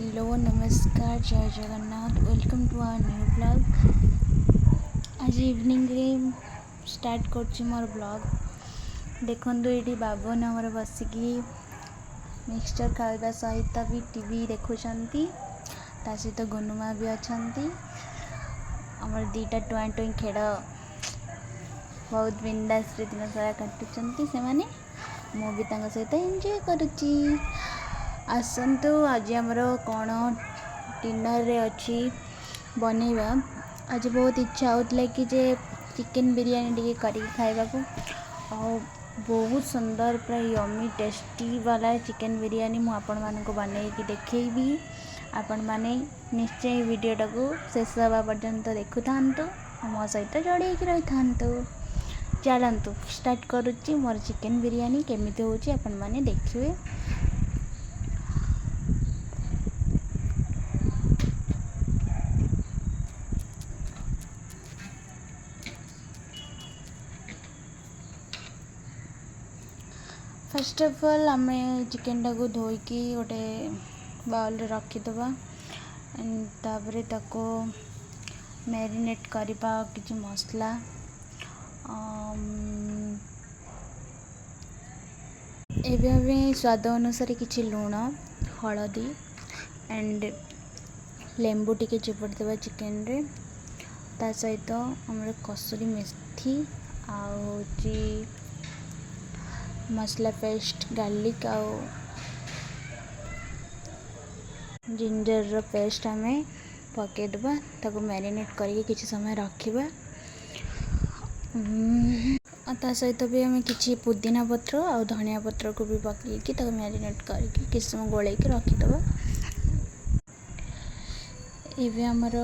Hello नमस्कार जय Jagannath welcome to our new blog. आज इवनिंग रे स्टार्ट कर मोर ब्लॉग। देखो ये बाबन आमर बसिकी मिक्सचर खावा सहित भी टीवी देखुंट ता सहित गुनुमा भी अच्छा आमर दीटा टुआ टुई खेड़ बहुत बिंदास दिन सारा काटुंट से माने मु भी सहित एंजॉय करुच्ची। आसतु आज आमर कौन डिनर रे अच्छी बनैबा। आज बहुत इच्छा होता कि जे चिकेन बिरयानी टी कर खाइबा को बहुत सुंदर पूरा यमी टेस्टी वाला चिकेन बिरयानी मु आपण मानक बनैकी देखैबी। आपण माने निश्चय वीडियोटा को शेष हवा पर्यंत देखु थांतु मो सहित जोड़ी रही थांतु। चलतु स्टार्ट करुच्ची मोर चिकेन बिरयानी केमिति होची आपण माने देखिए। फर्स्ट ऑफ ऑल आम चिकेन टाक धोईकी गोटे बाउल रखीदबा एंड तापर ताको मैरिनेट करबा किछि मसला एबे हमें स्वाद अनुसार किछि लूण हलदी एंड लेंबू टिके चिपुड़ देबा चिकेन रे। ता सहित हमर कसूरी मेथी आउची मसला पेस्ट गार्लिक आउ जिंजर रो पेस्ट हमें पकेदबा ताको मैरिनेट करके किछि समय रखिबा। ता सहित भी हमें किछि पुदीना पत्र और धनिया पत्र को भी पकईकी ताको मैरिनेट करके किछि समय गोलैकी रखिदबा। एबे हमर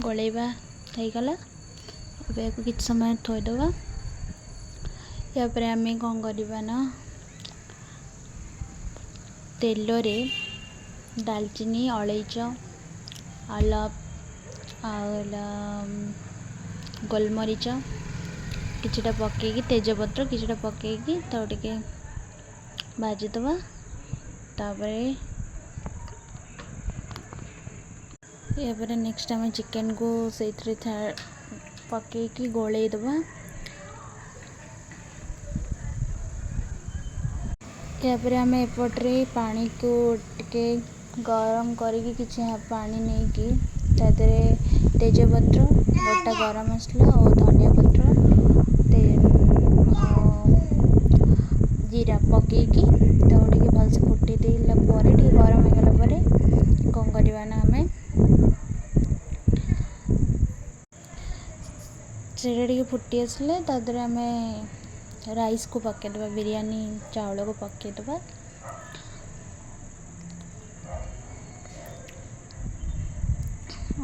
गोलैबा થઈ गला एबे को किछि समय थोइदबा। या पर आम कौन करवा ना तेल रे दालचीनी अलैच आलप गोलमरीच किछटा पकईकी तेजपत्र किछटा पकईकी तो टिके भाजीदबा। तापर या नेक्स्ट आम चिकेन को से पकईकी गोलैदबा। यापर आम एपट्रे पानी को टिके गरम करके किछि पानी नहीं कि तादरे तेजपत्र गोटा गरम मसला और धनिया पत्र जीरा पकईकी तो टिके भलसे फुटी देला परे टिके गरम हो गला परे कौन करवा ना आम सेटा टिके फुटी आसले तादरे आम राइस को पकेदबा बिरयानी चावल को पकेदबा।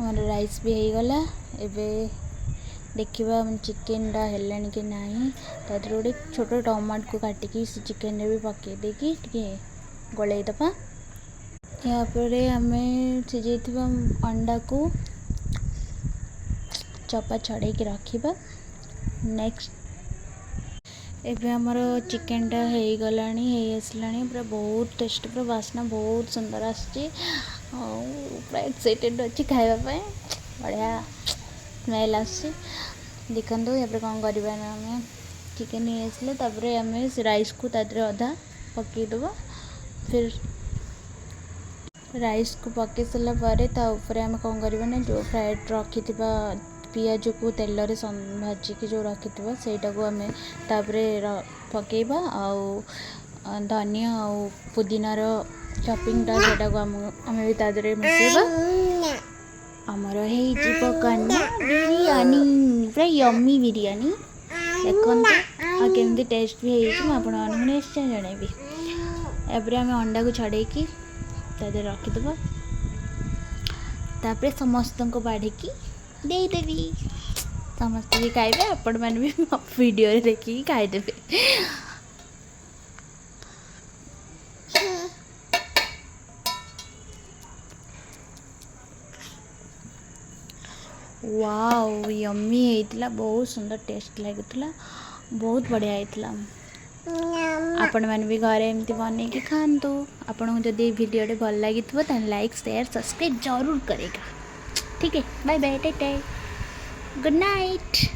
और राइस भी हो गला। एबे देखिबा चिकेन डा हेलानी कि नाही तादरे गोटे छोटो टमाटो को काटिकी चिकेन रे भी पके देकी टिके गोलै दबा। या परे आमे सिझैथिबा अंडा को चपा छड़े की रखिबा। नेक्स्ट एबे हमर चिकेन टा हो गलानी हो आसलानी पूरा बहुत टेस्ट पूरा बास्ना बहुत सुंदर आसी पूरा एक्साइटेड अच्छी खाइबा पे बढ़िया स्मेल आसी। देखो या कौन करवा ना आम चिकेन हो आसले तापर आम राइस को तादरे अधा पकईदबा। फिर राइस को पकई सारा पर आम कौन करवा ना जो फ्राइड रखी पियाज को तेल रे भाजिकी जो रखी सेटा को आम तापरे पकेबा आउ धनिया आउ पुदीनार चॉपिंगटा सेटा को आम भी तादरे मिसेबा। आमर हो बिरयानी पूरा यमी बिरयानी देखते आ केमती टेस्ट भी हो आप निश्चय जनइबी। एपरे आम अंडा को छड़ेकी तादरे रखीदबा तापर समस्त को बाढ़ी देदेवी समस्त भी खाइबे आपण मैंने भी वीडियो रे देखी खाइदेवे। वाओ यम्मी होइतिला बहुत सुंदर टेस्ट लागुतिला बहुत बढ़िया होइतिला। आपण मैंने भी घरे एमती बनैकी खातु। आपको जदि भिडियोटे भल लगी तो लाइक शेयर सब्सक्राइब जरूर करेगा। ठीक है, bye bye, tata, good night.